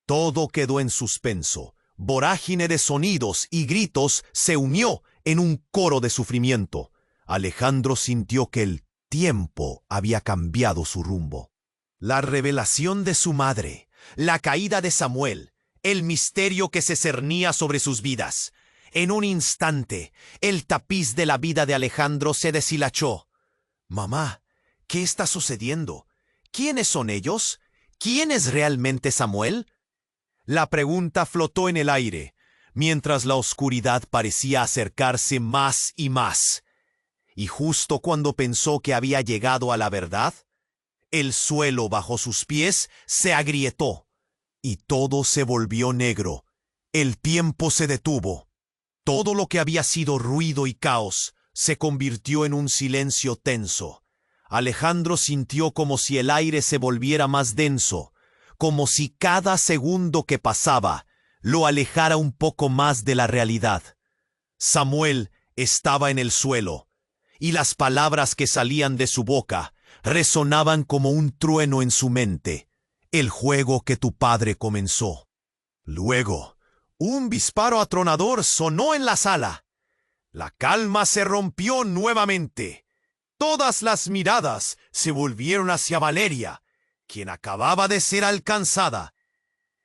Todo quedó en suspenso. Vorágine de sonidos y gritos se unió en un coro de sufrimiento. Alejandro sintió que el tiempo había cambiado su rumbo. La revelación de su madre, la caída de Samuel, el misterio que se cernía sobre sus vidas. En un instante, el tapiz de la vida de Alejandro se deshilachó. «Mamá, ¿qué está sucediendo? ¿Quiénes son ellos? ¿Quién es realmente Samuel?». La pregunta flotó en el aire. mientras la oscuridad parecía acercarse más y más. Y justo cuando pensó que había llegado a la verdad, el suelo bajo sus pies se agrietó, y todo se volvió negro. El tiempo se detuvo. Todo lo que había sido ruido y caos se convirtió en un silencio tenso. Alejandro sintió como si el aire se volviera más denso, como si cada segundo que pasaba lo alejara un poco más de la realidad. Samuel estaba en el suelo, y las palabras que salían de su boca resonaban como un trueno en su mente. El juego que tu padre comenzó. Luego, un disparo atronador sonó en la sala. La calma se rompió nuevamente. Todas las miradas se volvieron hacia Valeria, quien acababa de ser alcanzada.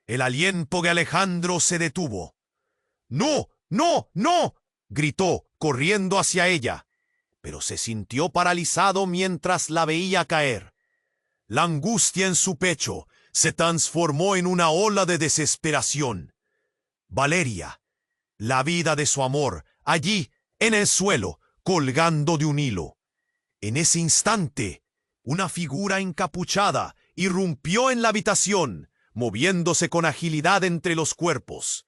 El aliento de Alejandro se detuvo. ¡No, no, no!, gritó, corriendo hacia ella, pero se sintió paralizado mientras la veía caer. La angustia en su pecho se transformó en una ola de desesperación. Valeria, la vida de su amor, allí, en el suelo, colgando de un hilo. En ese instante, una figura encapuchada irrumpió en la habitación, moviéndose con agilidad entre los cuerpos.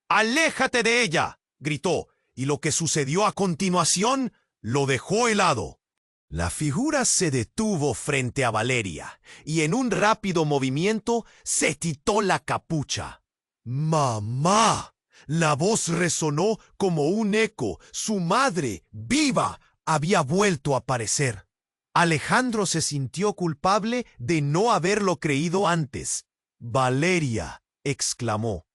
¡Aléjate de ella!, gritó, y lo que sucedió a continuación lo dejó helado. La figura se detuvo frente a Valeria, y en un rápido movimiento se quitó la capucha. ¡Mamá! La voz resonó como un eco. Su madre, viva, había vuelto a aparecer. Alejandro se sintió culpable de no haberlo creído antes. «Valeria», exclamó.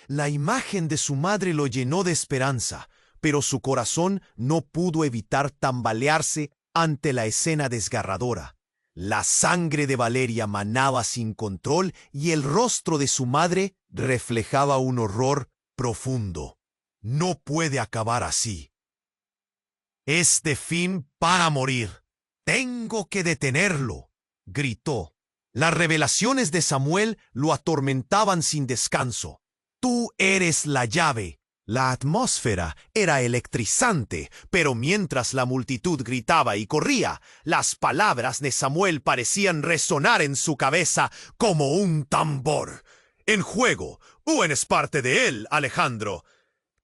La imagen de su madre lo llenó de esperanza, pero su corazón no pudo evitar tambalearse ante la escena desgarradora. La sangre de Valeria manaba sin control y el rostro de su madre reflejaba un horror profundo. No puede acabar así. Es de fin para morir. Tengo que detenerlo, gritó. Las revelaciones de Samuel lo atormentaban sin descanso. Tú eres la llave. La atmósfera era electrizante, pero mientras la multitud gritaba y corría, las palabras de Samuel parecían resonar en su cabeza como un tambor. En juego, tú eres parte de él, Alejandro.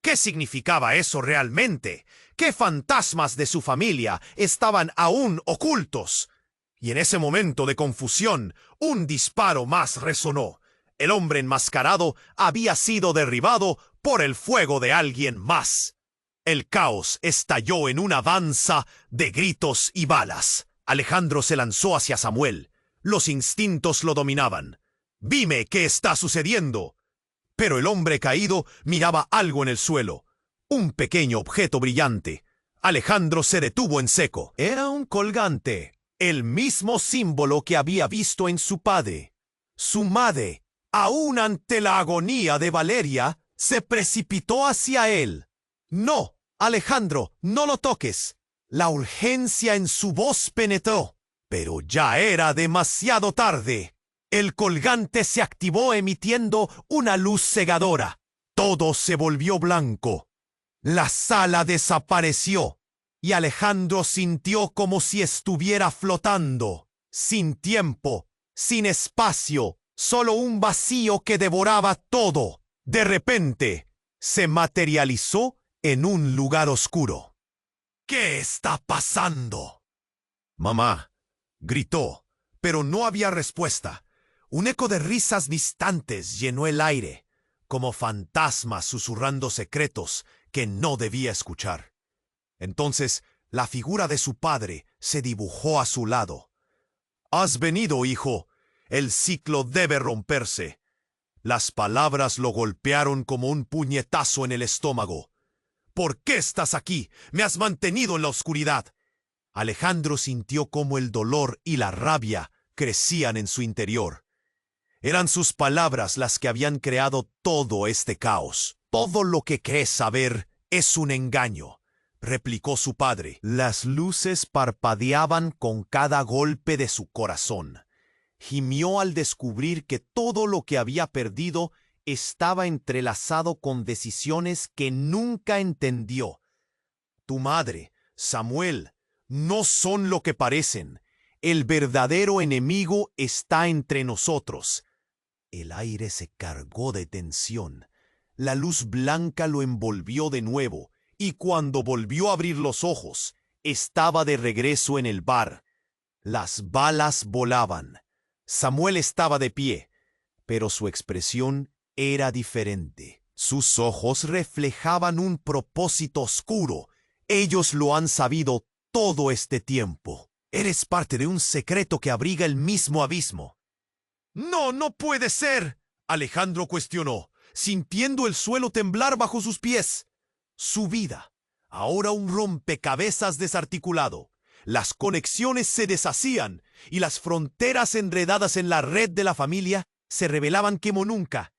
¿Qué significaba eso realmente? ¿Qué fantasmas de su familia estaban aún ocultos? Y en ese momento de confusión, un disparo más resonó. El hombre enmascarado había sido derribado por el fuego de alguien más. El caos estalló en una danza de gritos y balas. Alejandro se lanzó hacia Samuel. Los instintos lo dominaban. «Dime qué está sucediendo». Pero el hombre caído miraba algo en el suelo. Un pequeño objeto brillante. Alejandro se detuvo en seco. Era un colgante. El mismo símbolo que había visto en su padre. Su madre, aún ante la agonía de Valeria, se precipitó hacia él. «No, Alejandro, no lo toques». La urgencia en su voz penetró, pero ya era demasiado tarde. El colgante se activó emitiendo una luz cegadora. Todo se volvió blanco. La sala desapareció, y Alejandro sintió como si estuviera flotando, sin tiempo, sin espacio, solo un vacío que devoraba todo. De repente, se materializó en un lugar oscuro. «¿Qué está pasando?», mamá gritó, pero no había respuesta. Un eco de risas distantes llenó el aire, como fantasmas susurrando secretos que no debía escuchar. Entonces, la figura de su padre se dibujó a su lado. «Has venido, hijo. El ciclo debe romperse». Las palabras lo golpearon como un puñetazo en el estómago. «¿Por qué estás aquí? Me has mantenido en la oscuridad». Alejandro sintió cómo el dolor y la rabia crecían en su interior. Eran sus palabras las que habían creado todo este caos. «Todo lo que crees saber es un engaño», replicó su padre. Las luces parpadeaban con cada golpe de su corazón. Gimió al descubrir que todo lo que había perdido estaba entrelazado con decisiones que nunca entendió. Tu madre, Samuel, no son lo que parecen. El verdadero enemigo está entre nosotros. El aire se cargó de tensión. La luz blanca lo envolvió de nuevo, y cuando volvió a abrir los ojos, estaba de regreso en el bar. Las balas volaban. Samuel estaba de pie, pero su expresión era diferente. Sus ojos reflejaban un propósito oscuro. Ellos lo han sabido todo este tiempo. Eres parte de un secreto que abriga el mismo abismo. «No, no puede ser», Alejandro cuestionó, sintiendo el suelo temblar bajo sus pies. Su vida, ahora un rompecabezas desarticulado. Las conexiones se deshacían y las fronteras enredadas en la red de la familia se revelaban como nunca.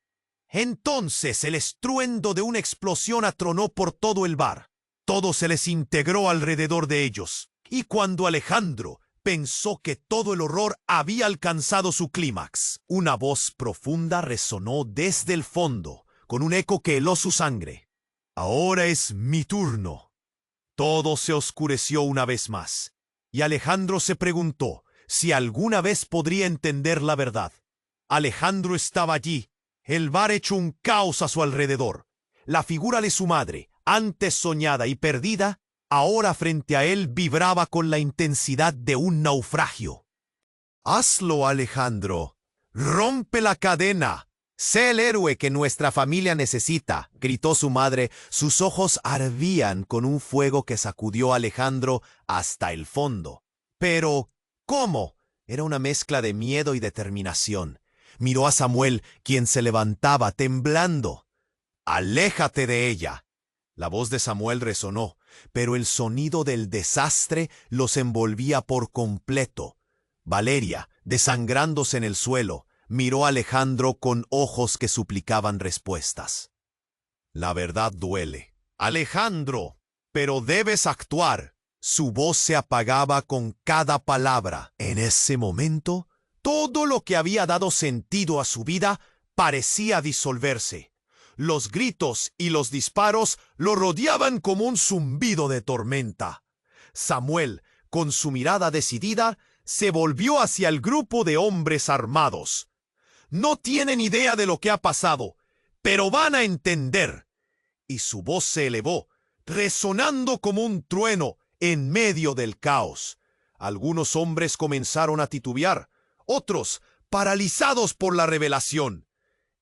Entonces el estruendo de una explosión atronó por todo el bar. Todo se les integró alrededor de ellos. Y cuando Alejandro pensó que todo el horror había alcanzado su clímax, una voz profunda resonó desde el fondo, con un eco que heló su sangre. «Ahora es mi turno». Todo se oscureció una vez más, y Alejandro se preguntó si alguna vez podría entender la verdad. Alejandro estaba allí, el bar hecho un caos a su alrededor. La figura de su madre, antes soñada y perdida, ahora frente a él vibraba con la intensidad de un naufragio. «Hazlo, Alejandro. Rompe la cadena. Sé el héroe que nuestra familia necesita», gritó su madre. Sus ojos ardían con un fuego que sacudió a Alejandro hasta el fondo. Pero, ¿cómo? Era una mezcla de miedo y determinación. Miró a Samuel, quien se levantaba temblando. «Aléjate de ella». La voz de Samuel resonó, pero el sonido del desastre los envolvía por completo. Valeria, desangrándose en el suelo, miró a Alejandro con ojos que suplicaban respuestas. «La verdad duele. Alejandro, pero debes actuar». Su voz se apagaba con cada palabra. En ese momento, todo lo que había dado sentido a su vida parecía disolverse. Los gritos y los disparos lo rodeaban como un zumbido de tormenta. Samuel, con su mirada decidida, se volvió hacia el grupo de hombres armados. «No tienen idea de lo que ha pasado, pero van a entender». Y su voz se elevó, resonando como un trueno en medio del caos. Algunos hombres comenzaron a titubear, otros paralizados por la revelación.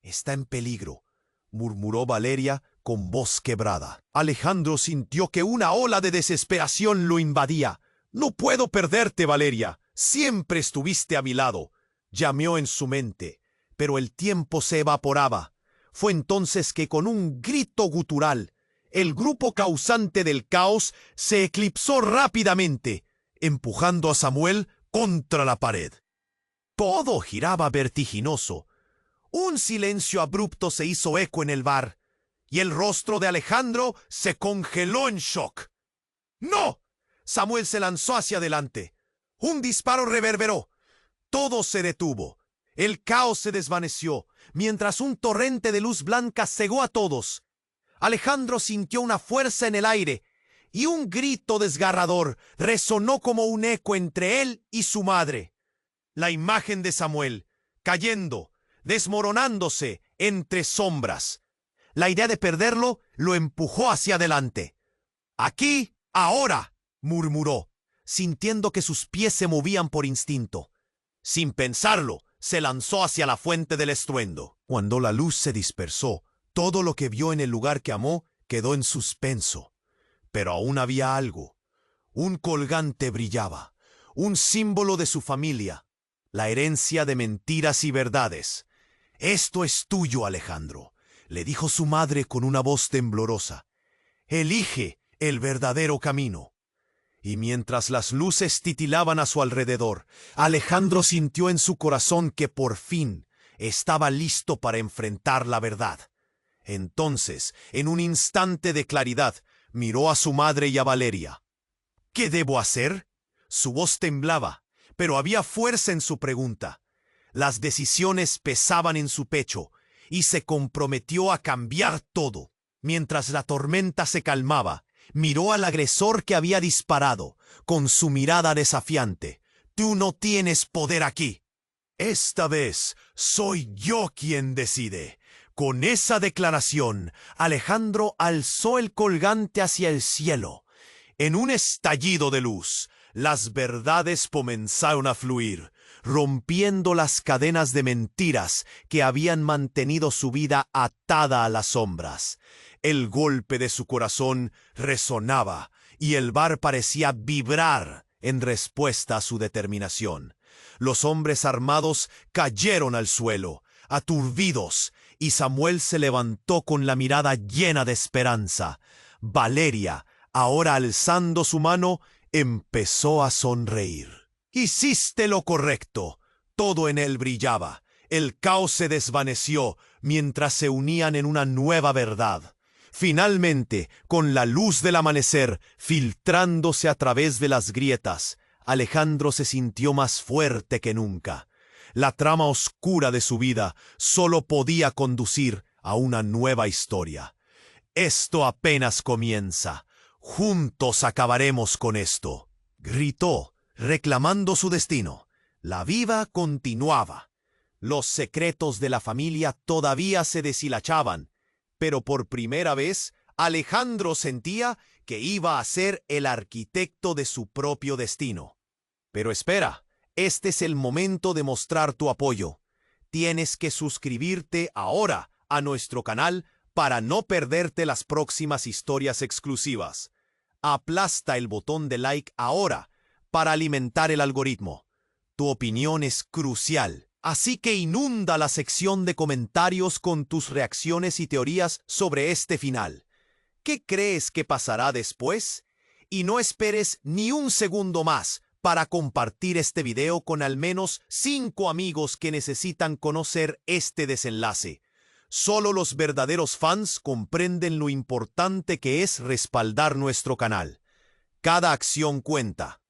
«Está en peligro», murmuró Valeria con voz quebrada. Alejandro sintió que una ola de desesperación lo invadía. «No puedo perderte, Valeria. Siempre estuviste a mi lado», llameó en su mente. Pero el tiempo se evaporaba. Fue entonces que con un grito gutural, el grupo causante del caos se eclipsó rápidamente, empujando a Samuel contra la pared. Todo giraba vertiginoso. Un silencio abrupto se hizo eco en el bar, y el rostro de Alejandro se congeló en shock. «¡No!». Samuel se lanzó hacia adelante. Un disparo reverberó. Todo se detuvo. El caos se desvaneció, mientras un torrente de luz blanca cegó a todos. Alejandro sintió una fuerza en el aire, y un grito desgarrador resonó como un eco entre él y su madre. La imagen de Samuel, cayendo, desmoronándose entre sombras. La idea de perderlo lo empujó hacia adelante. «Aquí, ahora», murmuró, sintiendo que sus pies se movían por instinto. Sin pensarlo, se lanzó hacia la fuente del estruendo. Cuando la luz se dispersó, todo lo que vio en el lugar que amó quedó en suspenso. Pero aún había algo. Un colgante brillaba, un símbolo de su familia, la herencia de mentiras y verdades. «Esto es tuyo, Alejandro», le dijo su madre con una voz temblorosa. «Elige el verdadero camino». Y mientras las luces titilaban a su alrededor, Alejandro sintió en su corazón que por fin estaba listo para enfrentar la verdad. Entonces, en un instante de claridad, miró a su madre y a Valeria. «¿Qué debo hacer?». Su voz temblaba, pero había fuerza en su pregunta. Las decisiones pesaban en su pecho, y se comprometió a cambiar todo. Mientras la tormenta se calmaba, miró al agresor que había disparado, con su mirada desafiante. «Tú no tienes poder aquí. Esta vez soy yo quien decide». Con esa declaración, Alejandro alzó el colgante hacia el cielo. En un estallido de luz, las verdades comenzaron a fluir, rompiendo las cadenas de mentiras que habían mantenido su vida atada a las sombras. El golpe de su corazón resonaba y el bar parecía vibrar en respuesta a su determinación. Los hombres armados cayeron al suelo, aturdidos, y Samuel se levantó con la mirada llena de esperanza. Valeria, ahora alzando su mano, empezó a sonreír. «Hiciste lo correcto». Todo en él brillaba. El caos se desvaneció mientras se unían en una nueva verdad. Finalmente, con la luz del amanecer filtrándose a través de las grietas, Alejandro se sintió más fuerte que nunca. La trama oscura de su vida solo podía conducir a una nueva historia. «Esto apenas comienza. Juntos acabaremos con esto», gritó, reclamando su destino. La vida continuaba. Los secretos de la familia todavía se deshilachaban, pero por primera vez Alejandro sentía que iba a ser el arquitecto de su propio destino. Pero espera, este es el momento de mostrar tu apoyo. Tienes que suscribirte ahora a nuestro canal para no perderte las próximas historias exclusivas. Aplasta el botón de like ahora para alimentar el algoritmo. Tu opinión es crucial, así que inunda la sección de comentarios con tus reacciones y teorías sobre este final. ¿Qué crees que pasará después? Y no esperes ni un segundo más para compartir este video con al menos 5 amigos que necesitan conocer este desenlace. Solo los verdaderos fans comprenden lo importante que es respaldar nuestro canal. Cada acción cuenta.